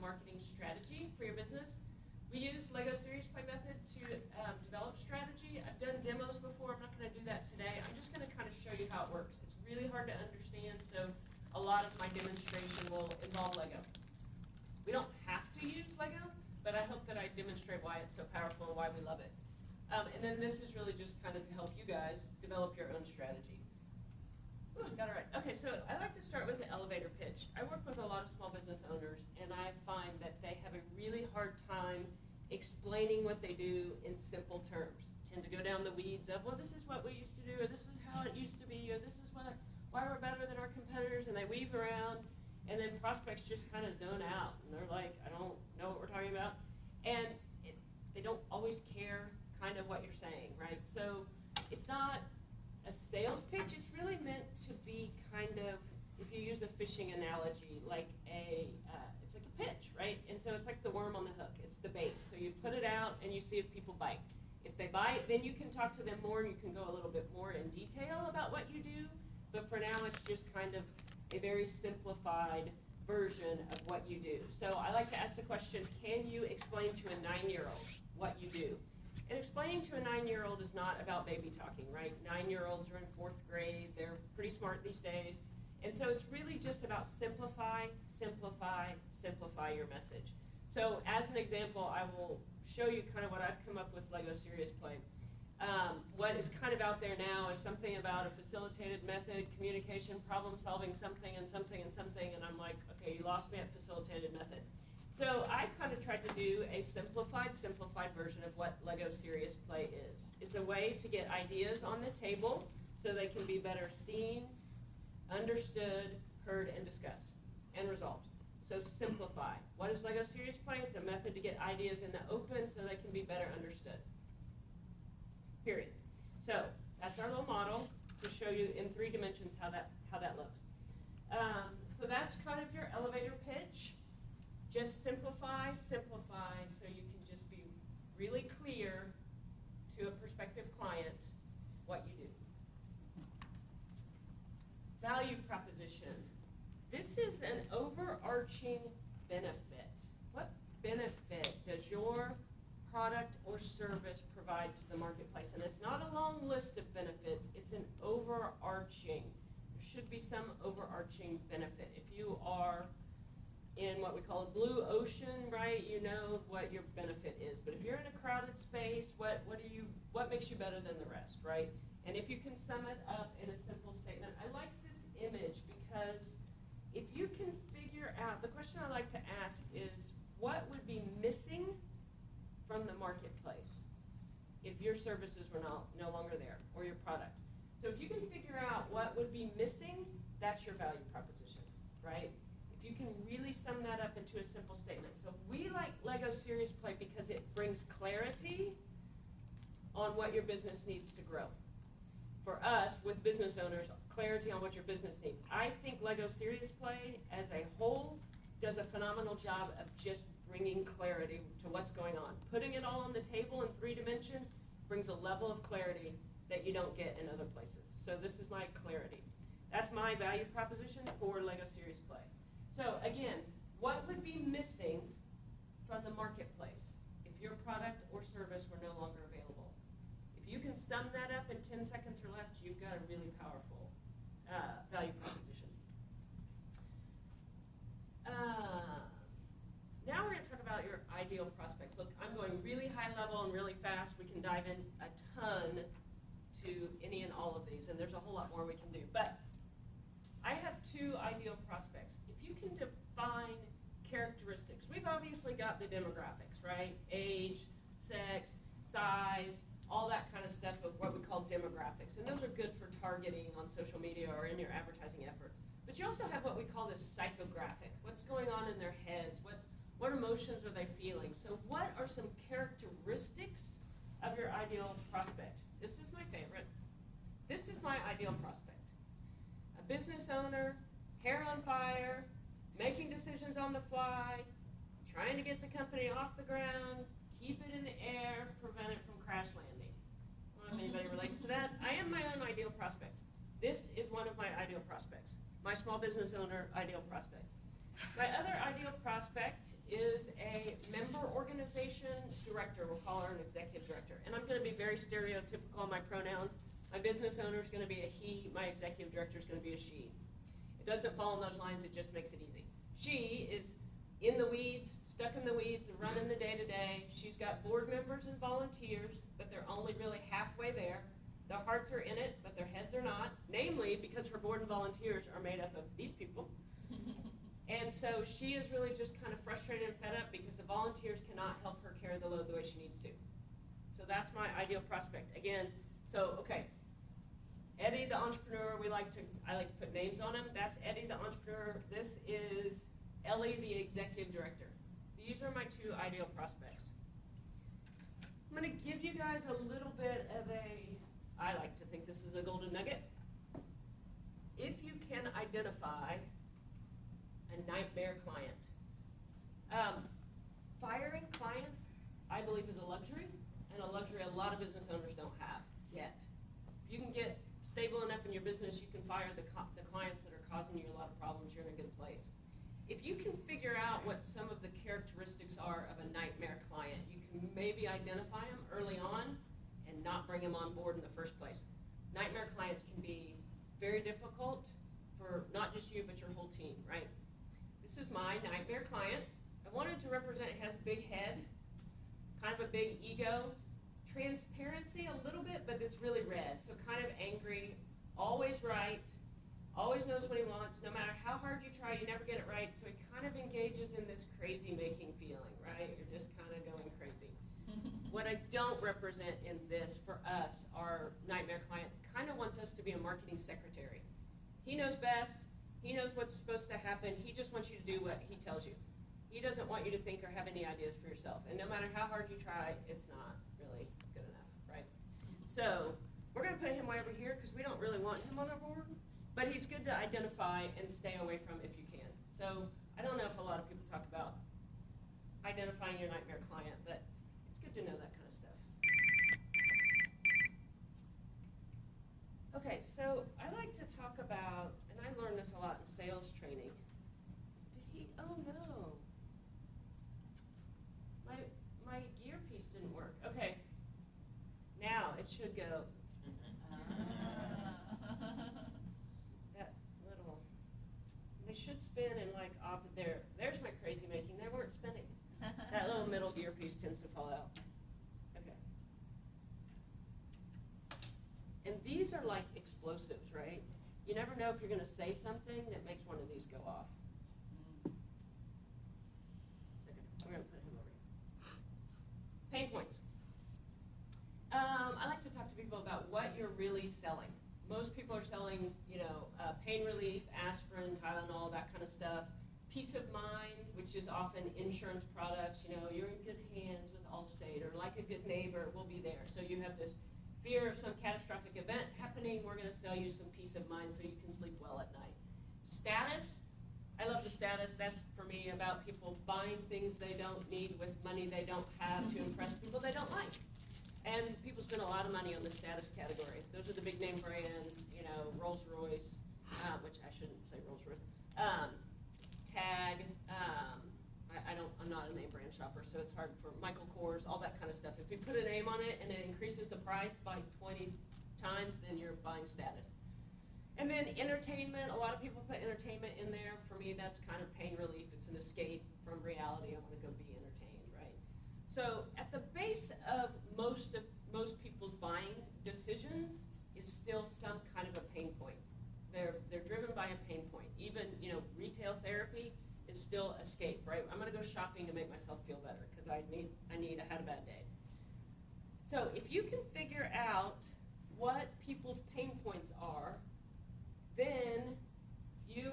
marketing strategy for your business. We use Lego Serious Play method to develop strategy. I've done demos before. I'm not going to do that today. I'm just going to kind of show you how it works. It's really hard to understand, so a lot of my demonstration will involve Lego. We don't have to use Lego, but I hope that I demonstrate why it's so powerful and why we love it. And then this is really just kind of to help you guys develop your own strategy. Ooh, got it right. Okay, so I like to start with the elevator pitch. I work with a lot of small business owners, and I find that they have a really hard time explaining what they do in simple terms. Tend to go down the weeds of, well, this is what we used to do, or this is how it used to be, or this is why we're better than our competitors, and they weave around, and then prospects just kind of zone out, and they're like, I don't know what we're talking about, and they don't always care kind of what you're saying, right? So it's not a sales pitch. It's really meant to be kind of, if you use a fishing analogy, like it's like a pitch, right? And so it's like the worm on the hook. It's the bait. So you put it out and you see if people bite. If they bite, then you can talk to them more and you can go a little bit more in detail about what you do. But for now, it's just kind of a very simplified version of what you do. So I like to ask the question, can you explain to a 9-year-old what you do? And explaining to a 9-year-old is not about baby talking, right? 9-year-olds are in 4th grade. They're pretty smart these days. And so it's really just about simplify, simplify, simplify your message. So as an example, I will show you kind of what I've come up with Lego Serious Play. What is kind of out there now is something about a facilitated method, communication, problem solving, something and something and something. And I'm like, okay, you lost me at facilitated method. So I kind of tried to do a simplified version of what Lego Serious Play is. It's a way to get ideas on the table so they can be better seen, understood, heard, and discussed, and resolved. So simplify. What is Lego Serious Play? It's a method to get ideas in the open so they can be better understood. Period. So that's our little model to show you in 3 dimensions how that looks. So that's kind of your elevator pitch. Just simplify, simplify, so you can just be really clear to a prospective client what you do. Value proposition. This is an overarching benefit. What benefit does your product or service provide to the marketplace? And it's not a long list of benefits, it's an overarching. There should be some overarching benefit. If you are in what we call a blue ocean, right, you know what your benefit is. But if you're in a crowded space, what makes you better than the rest, right? And if you can sum it up in a simple statement, I like this image because if you can figure out, the question I like to ask is, what would be missing from the marketplace if your services were no longer there, or your product? So if you can figure out what would be missing, that's your value proposition, right? If you can really sum that up into a simple statement. So we like Lego Serious Play because it brings clarity on what your business needs to grow. For us, with business owners, clarity on what your business needs. I think Lego Serious Play as a whole does a phenomenal job of just bringing clarity to what's going on. Putting it all on the table in 3 dimensions brings a level of clarity that you don't get in other places. So this is my clarity. That's my value proposition for Lego Serious Play. So again, what would be missing from the marketplace if your product or service were no longer available? If you can sum that up in 10 seconds or less, you've got a really powerful value proposition. Now we're going to talk about your ideal prospects. Look, I'm going really high level and really fast. We can dive in a ton to any and all of these, and there's a whole lot more we can do. But I have 2 ideal prospects. If you can define characteristics, we've obviously got the demographics, right? Age, sex, size, all that kind of stuff of what we call demographics. And those are good for targeting on social media or in your advertising efforts. But you also have what we call this psychographic. What's going on in their heads? What emotions are they feeling? So what are some characteristics of your ideal prospect? This is my favorite. This is my ideal prospect. A business owner, hair on fire, making decisions on the fly, trying to get the company off the ground, keep it in the air, prevent it from crash landing. I don't know if anybody relates to that. I am my own ideal prospect. This is one of my ideal prospects, my small business owner ideal prospect. My other ideal prospect is a member organization director. We'll call her an executive director. And I'm going to be very stereotypical on my pronouns. My business owner is going to be a he. My executive director is going to be a she. It doesn't fall in those lines. It just makes it easy. She is in the weeds, stuck in the weeds, and running the day-to-day. She's got board members and volunteers, but they're only really halfway there. Their hearts are in it, but their heads are not. Namely, because her board and volunteers are made up of these people. And so she is really just kind of frustrated and fed up because the volunteers cannot help her carry the load the way she needs to. So that's my ideal prospect. Again, so, okay. Eddie, the entrepreneur, I like to put names on him. That's Eddie, the entrepreneur. This is Ellie, the executive director. These are my two ideal prospects. I'm going to give you guys a little bit of I like to think this is a golden nugget. If you can identify a nightmare client. Firing clients, I believe, is a luxury, and a luxury a lot of business owners don't have yet. If you can get stable enough in your business, you can fire the clients that are causing you a lot of problems, you're in a good place. If you can figure out what some of the characteristics are of a nightmare client, you can maybe identify them early on and not bring them on board in the first place. Nightmare clients can be very difficult for not just you, but your whole team, right? This is my nightmare client. I wanted to represent, it has a big head, kind of a big ego, transparency a little bit, but it's really red, so kind of angry, always right, always knows what he wants, no matter how hard you try, you never get it right, so he kind of engages in this crazy-making feeling, right? You're just kind of going crazy. What I don't represent in this, for us, our nightmare client, kind of wants us to be a marketing secretary. He knows best. He knows what's supposed to happen. He just wants you to do what he tells you. He doesn't want you to think or have any ideas for yourself. And no matter how hard you try, it's not really good enough, right? So we're going to put him way over here because we don't really want him on our board. But he's good to identify and stay away from if you can. So I don't know if a lot of people talk about identifying your nightmare client, but it's good to know that kind of stuff. Okay, so I like to talk about, and I learned this a lot in sales training. Oh no. My gear piece didn't work. Okay, now it should go. That little, they should spin in like there. There's my crazy making. They weren't spinning. That little middle gear piece tends to fall out. Okay. And these are like explosives, right? You never know if you're going to say something that makes one of these go off. Okay, we're going to put him over here. Pain points. I like to talk to people about what you're really selling. Most people are selling, pain relief, aspirin, Tylenol, that kind of stuff. Peace of mind, which is often insurance products. You're in good hands with Allstate, or like a good neighbor, we'll be there. So you have this fear of some catastrophic event happening. We're going to sell you some peace of mind so you can sleep well at night. Status. I love the status. That's, for me, about people buying things they don't need with money they don't have to impress people they don't like. And people spend a lot of money on the status category. Those are the big name brands, Rolls-Royce, which I shouldn't say Rolls-Royce, Tag, I'm not a name brand shopper, so it's hard for Michael Kors, all that kind of stuff. If you put a name on it and it increases the price by 20 times, then you're buying status. And then entertainment, a lot of people put entertainment in there. For me, that's kind of pain relief. It's an escape from reality. I want to go be entertained, right? So at the base of most people's buying decisions is still some kind of a pain point. They're driven by a pain point. Even, retail therapy is still escape, right? I'm going to go shopping to make myself feel better because I had a bad day. So if you can figure out what people's pain points are, then you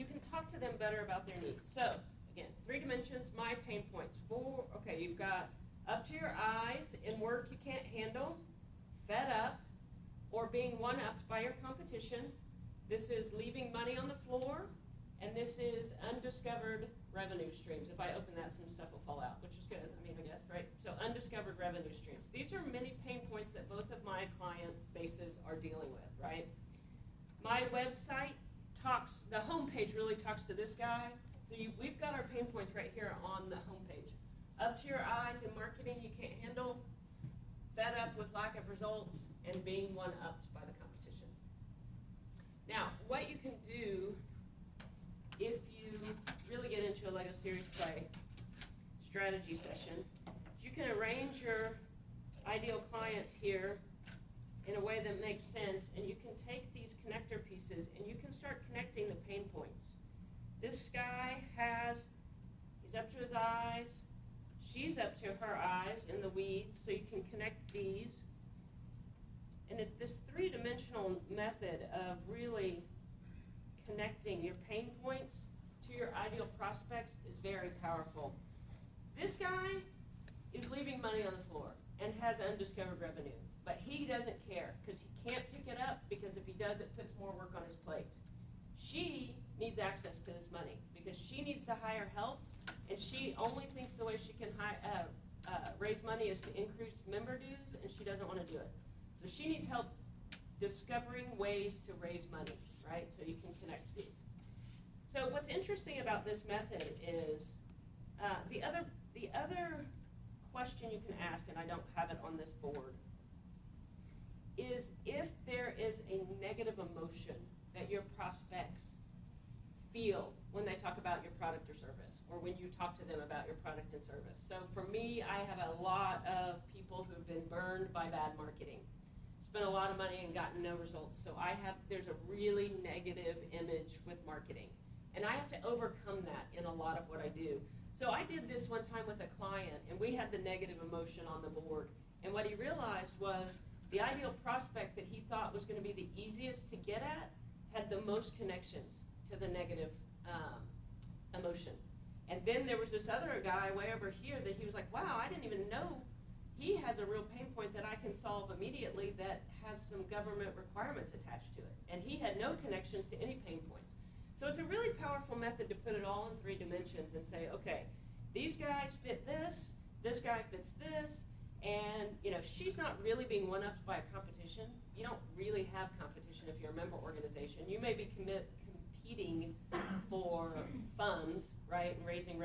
can talk to them better about their needs. So again, 3 dimensions, my pain points. 4, okay, you've got up to your eyes in work you can't handle, fed up, or being one-upped by your competition. This is leaving money on the floor, and this is undiscovered revenue streams. If I open that, some stuff will fall out, which is good, I guess, right? So undiscovered revenue streams. These are many pain points that both of my clients' bases are dealing with, right? My website the home page really talks to this guy. So we've got our pain points right here on the home page. Up to your eyes in marketing you can't handle, fed up with lack of results, and being one-upped by the competition. Now, what you can do if you really get into a LEGO Series Play strategy session is you can arrange your ideal clients here in a way that makes sense, and you can take these connector pieces and you can start connecting the pain points. This guy he's up to his eyes, she's up to her eyes in the weeds, so you can connect these. And it's this three-dimensional method of really connecting your pain points to your ideal prospects is very powerful. This guy is leaving money on the floor and has undiscovered revenue, but he doesn't care because he can't pick it up, because if he does, it puts more work on his plate. She needs access to this money because she needs to hire help, and she only thinks the way she can raise money is to increase member dues, and she doesn't want to do it. So she needs help discovering ways to raise money, right? So you can connect these. So what's interesting about this method is the other question you can ask, and I don't have it on this board, is if there is a negative emotion that your prospects feel when they talk about your product or service, or when you talk to them about your product and service. So for me, I have a lot of people who've been burned by bad marketing, spent a lot of money and gotten no results. So there's a really negative image with marketing, and I have to overcome that in a lot of what I do. So I did this one time with a client, and we had the negative emotion on the board, and what he realized was the ideal prospect that he thought was going to be the easiest to get at had the most connections to the negative emotion. And then there was this other guy way over here that he was like, wow, I didn't even know he has a real pain point that I can solve immediately that has some government requirements attached to it. And he had no connections to any pain points. So it's a really powerful method to put it all in 3 dimensions and say, okay, these guys fit this guy fits this, and she's not really being one-upped by a competition. You don't really have competition if you're a member organization. You may be competing for funds, right, and raising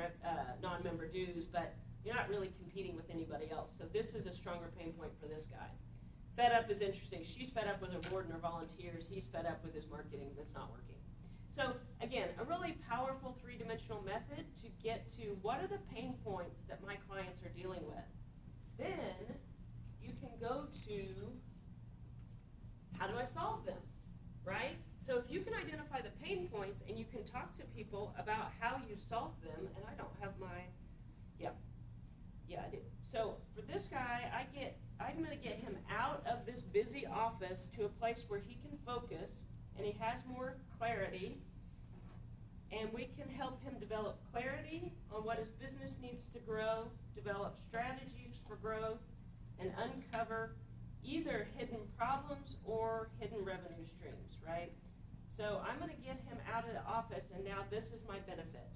non-member dues, but you're not really competing with anybody else. So this is a stronger pain point for this guy. Fed up is interesting. She's fed up with her board and her volunteers. He's fed up with his marketing that's not working. So again, a really powerful 3-dimensional method to get to what are the pain points that my clients are dealing with. Then you can go to how do I solve them, right? So if you can identify the pain points and you can talk to people about how you solve them, and I don't have my, yeah, I do. So for this guy, I'm going to get him out of this busy office to a place where he can focus and he has more clarity, and we can help him develop clarity on what his business needs to grow, develop strategies for growth, and uncover either hidden problems or hidden revenue streams, right? So I'm going to get him out of the office, and now this is my benefit,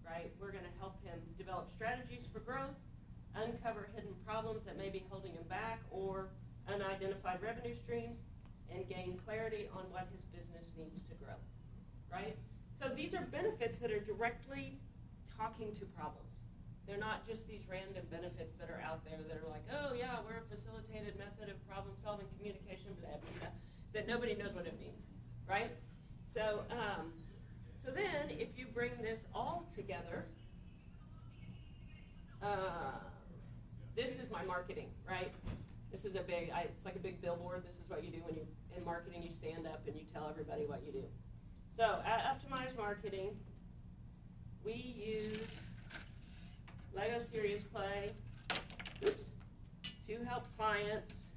right? We're going to help him develop strategies for growth, uncover hidden problems that may be holding him back or unidentified revenue streams, and gain clarity on what his business needs to grow, right? So these are benefits that are directly talking to problems. They're not just these random benefits that are out there that are like, oh yeah, we're a facilitated method of problem solving communication, blah, blah, blah, that nobody knows what it means, right? So, so then if you bring this all together, this is my marketing, right? This is it's like a big billboard. This is what you do when in marketing, you stand up and you tell everybody what you do. So at Optimize Marketing, we use LEGO Series Play to help clients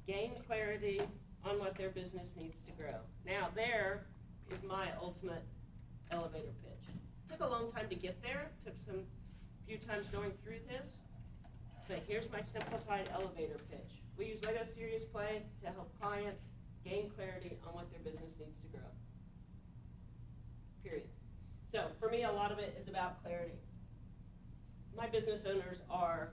gain clarity on what their business needs to grow. Now there is my ultimate elevator pitch. Took a long time to get there. Took few times going through this. But here's my simplified elevator pitch. We use LEGO Series Play to help clients gain clarity on what their business needs to grow. Period. So for me, a lot of it is about clarity. My business owners are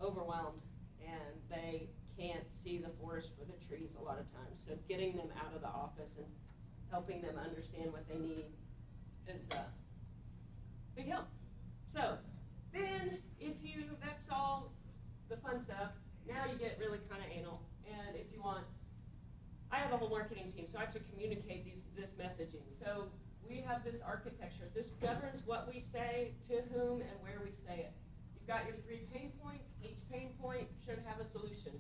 overwhelmed and they can't see the forest for the trees a lot of times. So getting them out of the office and helping them understand what they need is big help. So then that's all the fun stuff. Now you get really kind of anal. And if you want, I have a whole marketing team, so I have to communicate this messaging. So we have this architecture. This governs what we say, to whom, and where we say it. You've got your 3 pain points. Each pain point should have a solution.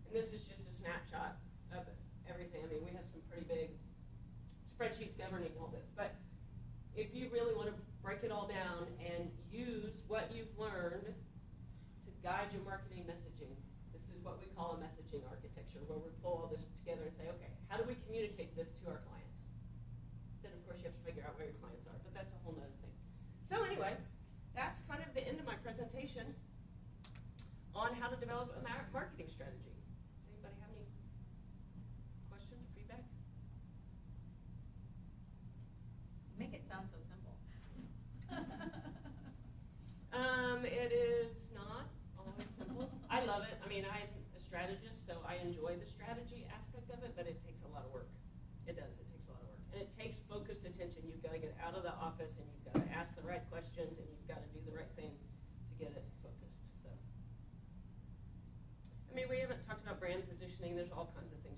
And this is just a snapshot of everything. I mean, we have some pretty big spreadsheets governing all this. But if you really want to break it all down and use what you've learned to guide your marketing messaging, this is what we call a messaging architecture, where we pull all this together and say, okay, how do we communicate this to our clients? Then, of course, you have to figure out where your clients are, but that's a whole nother thing. So anyway, that's kind of the end of my presentation on how to develop a marketing strategy. Does anybody have any questions or feedback? You make it sound so simple. It is not always simple. I love it. I mean, I'm a strategist, so I enjoy the strategy aspect of it, but it takes a lot of work. It does. It takes a lot of work. And it takes focused attention. You've got to get out of the office, and you've got to ask the right questions, and you've got to do the right thing to get it focused. So, I mean, we haven't talked about brand positioning. There's all kinds of things